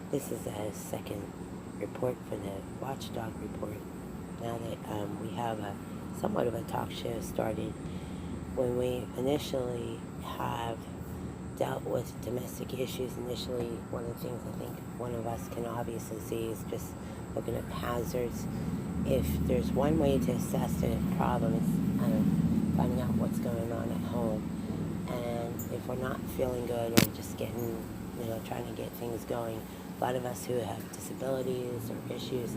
This is a second report for the Watchdog report. Now that we have a somewhat of a talk show started, when we initially have dealt with domestic issues, initially one of the things I think one of us can obviously see is just looking at hazards. If there's one way to assess the problem, it's finding out what's going on at home. And if we're not feeling good or just getting, trying to get things going, a lot of us who have disabilities or issues,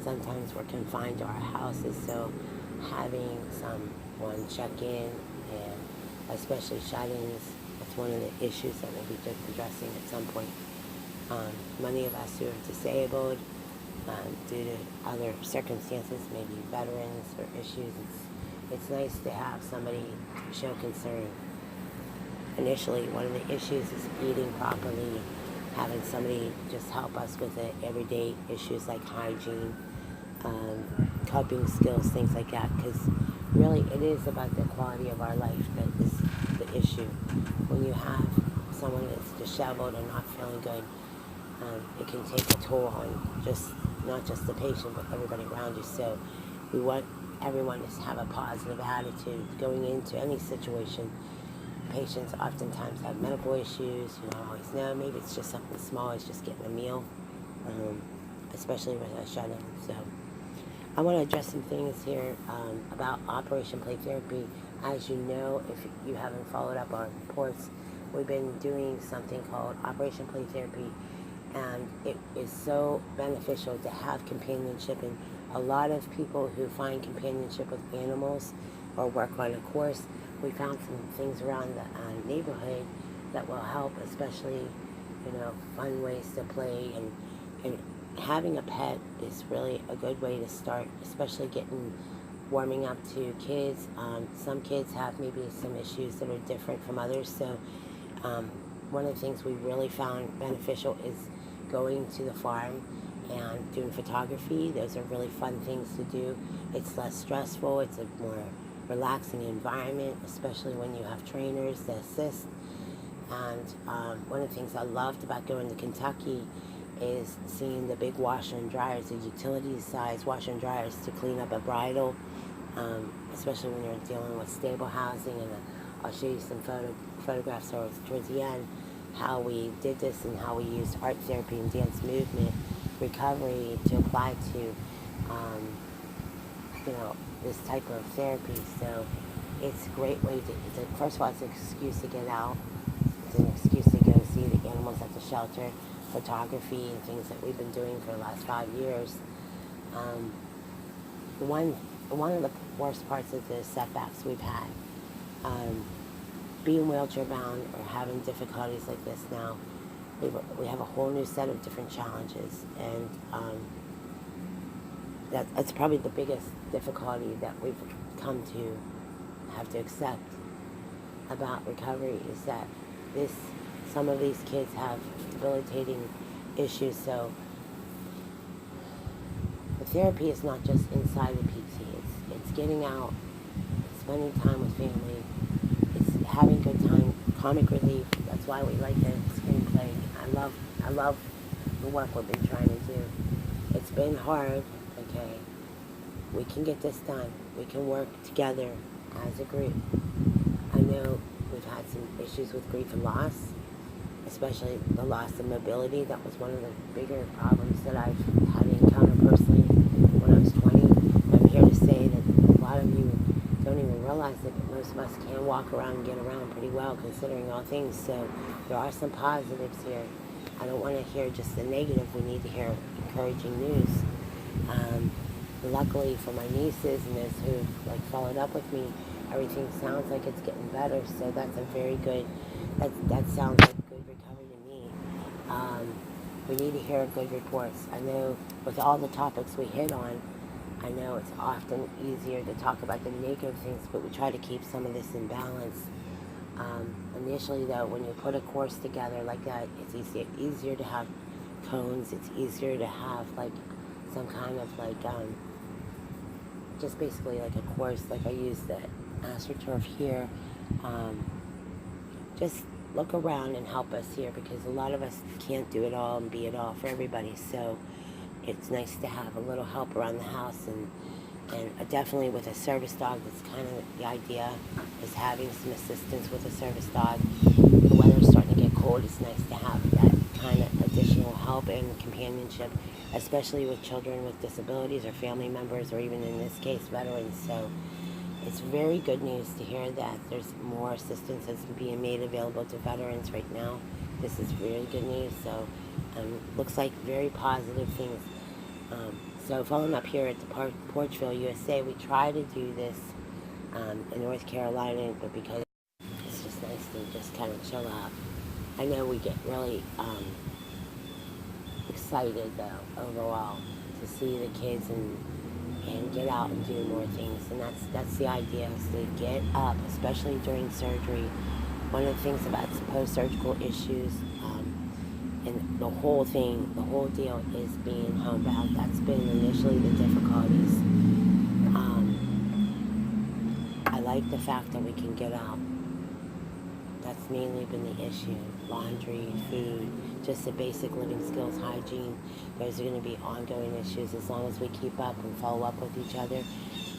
sometimes we're confined to our houses, so having someone check in, and especially shut-ins, that's one of the issues that we'll be addressing at some point. Many of us who are disabled, due to other circumstances, maybe veterans or issues, it's nice to have somebody show concern. Initially, one of the issues is eating properly, having somebody just help us with the everyday issues like hygiene, coping skills, things like that, because really it is about the quality of our life that is the issue. When you have someone that's disheveled and not feeling good, it can take a toll on not just the patient, but everybody around you. So we want everyone to have a positive attitude going into any situation. Patients oftentimes have medical issues. You don't always know. Maybe it's just something small. It's just getting a meal, especially with a shut-in. So I want to address some things here about Operation Play Therapy. As you know, if you haven't followed up our reports, we've been doing something called Operation Play Therapy, and it is so beneficial to have companionship. And a lot of people who find companionship with animals or work on a course, we found some things around the neighborhood that will help, especially, fun ways to play. And having a pet is really a good way to start, especially warming up to kids. Some kids have maybe some issues that are different from others. So one of the things we really found beneficial is going to the farm and doing photography. Those are really fun things to do. It's less stressful. It's a more relaxing environment, especially when you have trainers that assist. And one of the things I loved about going to Kentucky is seeing the big washer and dryers, the utility-size washer and dryers to clean up a bridle, especially when you're dealing with stable housing. And I'll show you some photographs towards the end, how we did this and how we used art therapy and dance movement recovery to apply to, this type of therapy. So it's a great way first of all, it's an excuse to get out. It's an excuse to go see the animals at the shelter, photography, and things that we've been doing for the last 5 years. One of the worst parts of the setbacks we've had, being wheelchair bound or having difficulties like this now, we have a whole new set of different challenges, and that's probably the biggest difficulty that we've come to have to accept about recovery, is that some of these kids have debilitating issues. So the therapy is not just inside the PT. It's getting out, spending time with family. It's having good time, comic relief. That's why we like the screenplay. I love the work we've been trying to do. It's been hard, okay? We can get this done. We can work together as a group. I know we've had some issues with grief and loss, especially the loss of mobility. That was one of the bigger problems that I've had to encounter personally when I was 20. I'm here to say that a lot of you don't even realize it, but most of us can walk around and get around pretty well considering all things. So there are some positives here. I don't want to hear just the negative. We need to hear encouraging news. Luckily for my nieces and those who followed up with me, everything sounds like it's getting better. So that's a very good. That sounds like good recovery to me. We need to hear good reports. I know with all the topics we hit on, I know it's often easier to talk about the negative things, but we try to keep some of this in balance. Initially, though, when you put a course together like that, it's easier to have cones. It's easier to have some kind of just basically like a course. Like I use the AstroTurf here. Just look around and help us here, because a lot of us can't do it all and be it all for everybody. So it's nice to have a little help around the house, and definitely with a service dog. That's kind of the idea, is having some assistance with a service dog. The weather's starting to get cold. It's nice to have that kind of additional help and companionship, especially with children with disabilities or family members, or even in this case veterans. So it's very good news to hear that there's more assistance that's being made available to veterans right now. This is really good news. So looks like very positive things. So following up here at the Porchville, USA, we try to do this in North Carolina, but because it's just nice to just kind of chill out. I know we get really excited, though, overall, to see the kids and get out and do more things. And that's the idea, is to get up, especially during surgery. One of the things about post-surgical issues, and the whole deal is being homebound. That's been initially the difficulties. I like the fact that we can get out. That's mainly been the issue. Laundry, food, just the basic living skills, hygiene. Those are going to be ongoing issues as long as we keep up and follow up with each other.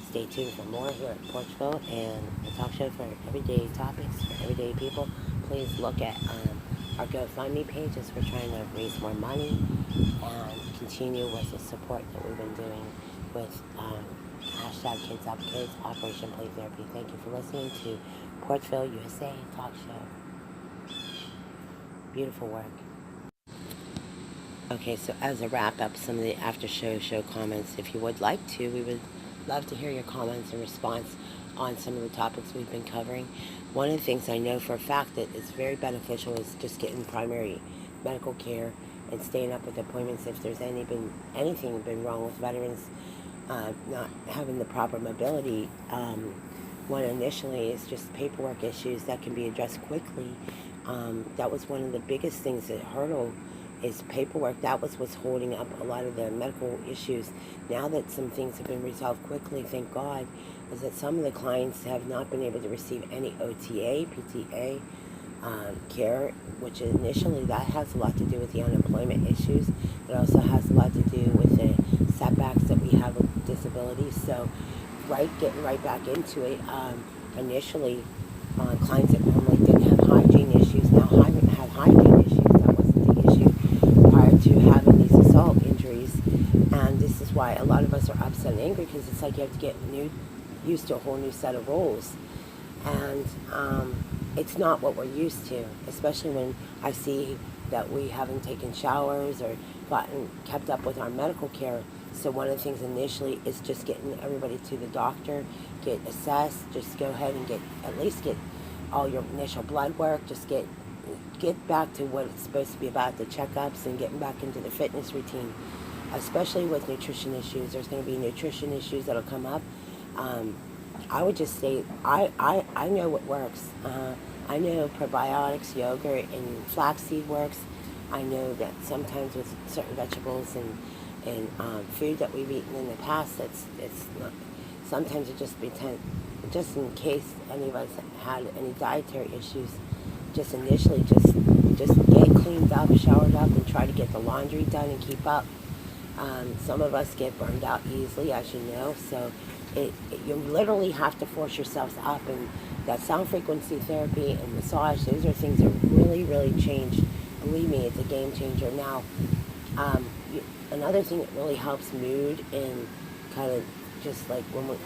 Stay tuned for more here at Porchville, and a talk show for everyday topics, for everyday people. Please look at our GoFundMe page, as we're trying to raise more money and continue with the support that we've been doing with hashtag Kids Up Kids, Operation Play Therapy. Thank you for listening to Porchville, USA Talk Show. Beautiful work. Okay, so as a wrap up, some of the after show comments, if you would like to, we would love to hear your comments and response on some of the topics we've been covering. One of the things I know for a fact that is very beneficial is just getting primary medical care and staying up with appointments if there's anything been wrong with veterans not having the proper mobility. One initially is just paperwork issues that can be addressed quickly. That was one of the biggest things that hurdle is paperwork. That was what's holding up a lot of the medical issues. Now that some things have been resolved quickly, thank God, is that some of the clients have not been able to receive any OTA, PTA care, which initially that has a lot to do with the unemployment issues. It also has a lot to do with the setbacks that we have with disabilities. So getting right back into it, initially clients that normally didn't have hygiene issues now have hygiene issues. That wasn't the issue prior to having these assault injuries. And this is why a lot of us are upset and angry, because it's like you have to get used to a whole new set of rules. And it's not what we're used to, especially when I see that we haven't taken showers or kept up with our medical care. So one of the things initially is just getting everybody to the doctor, get assessed, just go ahead and at least get all your initial blood work, just get back to what it's supposed to be about, the checkups, and getting back into the fitness routine. Especially with nutrition issues, there's going to be nutrition issues that'll come up. I would just say, I know what works. I know probiotics, yogurt, and flaxseed works. I know that sometimes with certain vegetables and food that we've eaten in the past, it's not, sometimes it just in case any of us had any dietary issues, just initially just get cleaned up, showered up, and try to get the laundry done and keep up. Some of us get burned out easily, as you know, so you literally have to force yourselves up. And that sound frequency therapy and massage, those are things that really, really change. Believe me, it's a game changer. Now, another thing that really helps mood, and kind of just like when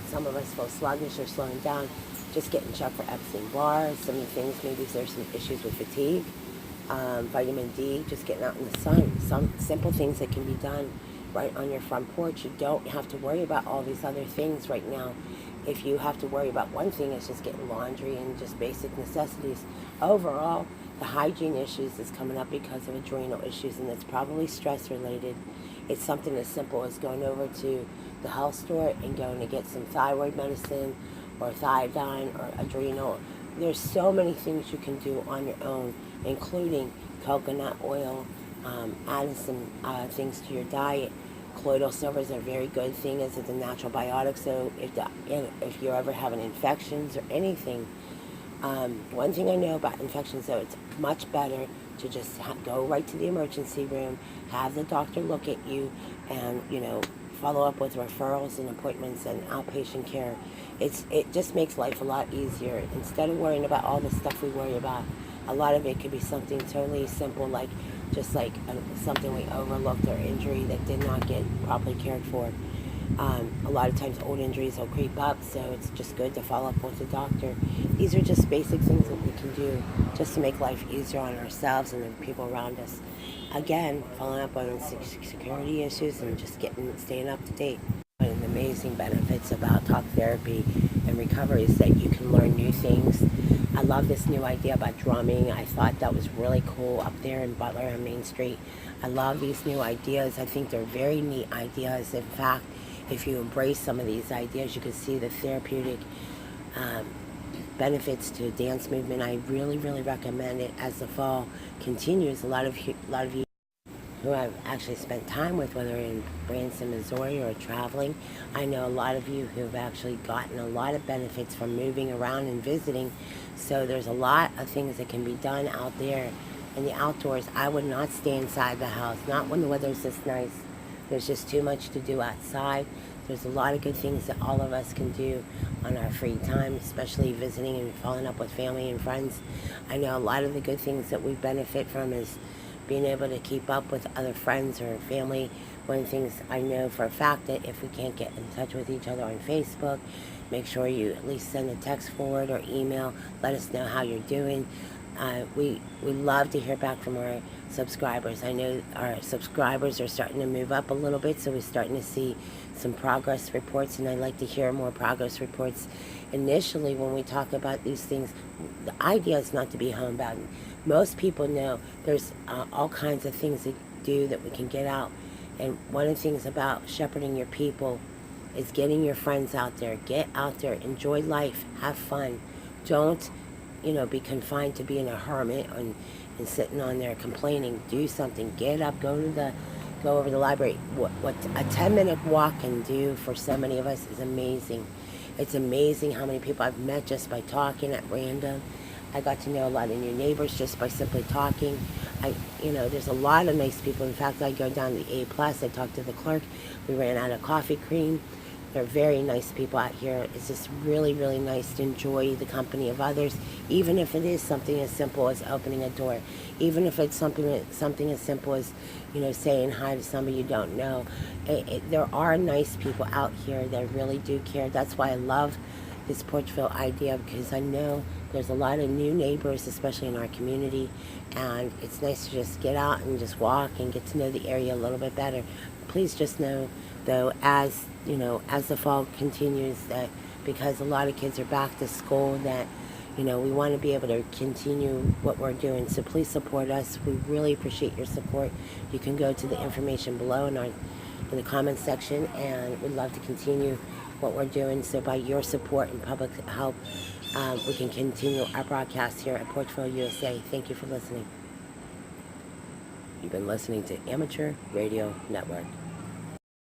some of us feel sluggish or slowing down, just getting checked for Epstein-Barr. Some of the things, maybe there's some issues with fatigue, vitamin D, just getting out in the sun. Some simple things that can be done right on your front porch. You don't have to worry about all these other things right now. If you have to worry about one thing, it's just getting laundry and just basic necessities. Overall, the hygiene issues is coming up because of adrenal issues, and it's probably stress related. It's something as simple as going over to the health store and going to get some thyroid medicine or thiodine or adrenal. There's so many things you can do on your own, including coconut oil, adding some things to your diet. Colloidal silver is a very good thing, as it's a natural biotic. So if you're ever having infections or anything, One thing I know about infections, though, it's much better to just go right to the emergency room, have the doctor look at you, and follow up with referrals and appointments and outpatient care. It just makes life a lot easier. Instead of worrying about all the stuff we worry about, a lot of it could be something totally simple, like just like something we overlooked or injury that did not get properly cared for. A lot of times old injuries will creep up, so it's just good to follow up with the doctor. These are just basic things that we can do just to make life easier on ourselves and the people around us. Again, following up on security issues and just staying up to date. One of the amazing benefits about talk therapy and recovery is that you can learn new things. I love this new idea about drumming. I thought that was really cool up there in Butler on Main Street. I love these new ideas. I think they're very neat ideas. In fact, if you embrace some of these ideas, you can see the therapeutic benefits to dance movement. I really, really recommend it as the fall continues. A lot of you who I've actually spent time with, whether in Branson, Missouri, or traveling, I know a lot of you who have actually gotten a lot of benefits from moving around and visiting. So there's a lot of things that can be done out there in the outdoors. I would not stay inside the house, not when the weather's this nice. There's just too much to do outside. There's a lot of good things that all of us can do on our free time, especially visiting and following up with family and friends. I know a lot of the good things that we benefit from is being able to keep up with other friends or family. One of the things I know for a fact that if we can't get in touch with each other on Facebook, make sure you at least send a text forward or email. Let us know how you're doing. We love to hear back from our subscribers. I know our subscribers are starting to move up a little bit, so we're starting to see some progress reports, and I'd like to hear more progress reports. Initially, when we talk about these things, the idea is not to be homebound. Most people know there's all kinds of things to do that we can get out, and one of the things about shepherding your people is getting your friends out there. Get out there, enjoy life, have fun. Don't be confined to being a hermit and sitting on there complaining. Do something. Get up. Go over to the library. What a 10-minute walk can do for so many of us is amazing. It's amazing how many people I've met just by talking at random. I got to know a lot of new neighbors just by simply talking. There's a lot of nice people. In fact, I go down to the A+. I talked to the clerk. We ran out of coffee cream. They're very nice people out here. It's just really, really nice to enjoy the company of others, even if it is something as simple as opening a door, even if it's something as simple as, saying hi to somebody you don't know. There are nice people out here that really do care. That's why I love this Porchville idea, because I know there's a lot of new neighbors, especially in our community, and it's nice to just get out and just walk and get to know the area a little bit better. Please just know, though, as the fall continues, that because a lot of kids are back to school, that we want to be able to continue what we're doing. So please support us. We really appreciate your support. You can go to the information below in the comments section, and we'd love to continue what we're doing. So by your support and public help, we can continue our broadcast here at Porchville, USA. Thank you for listening. You've been listening to Amateur Radio Network.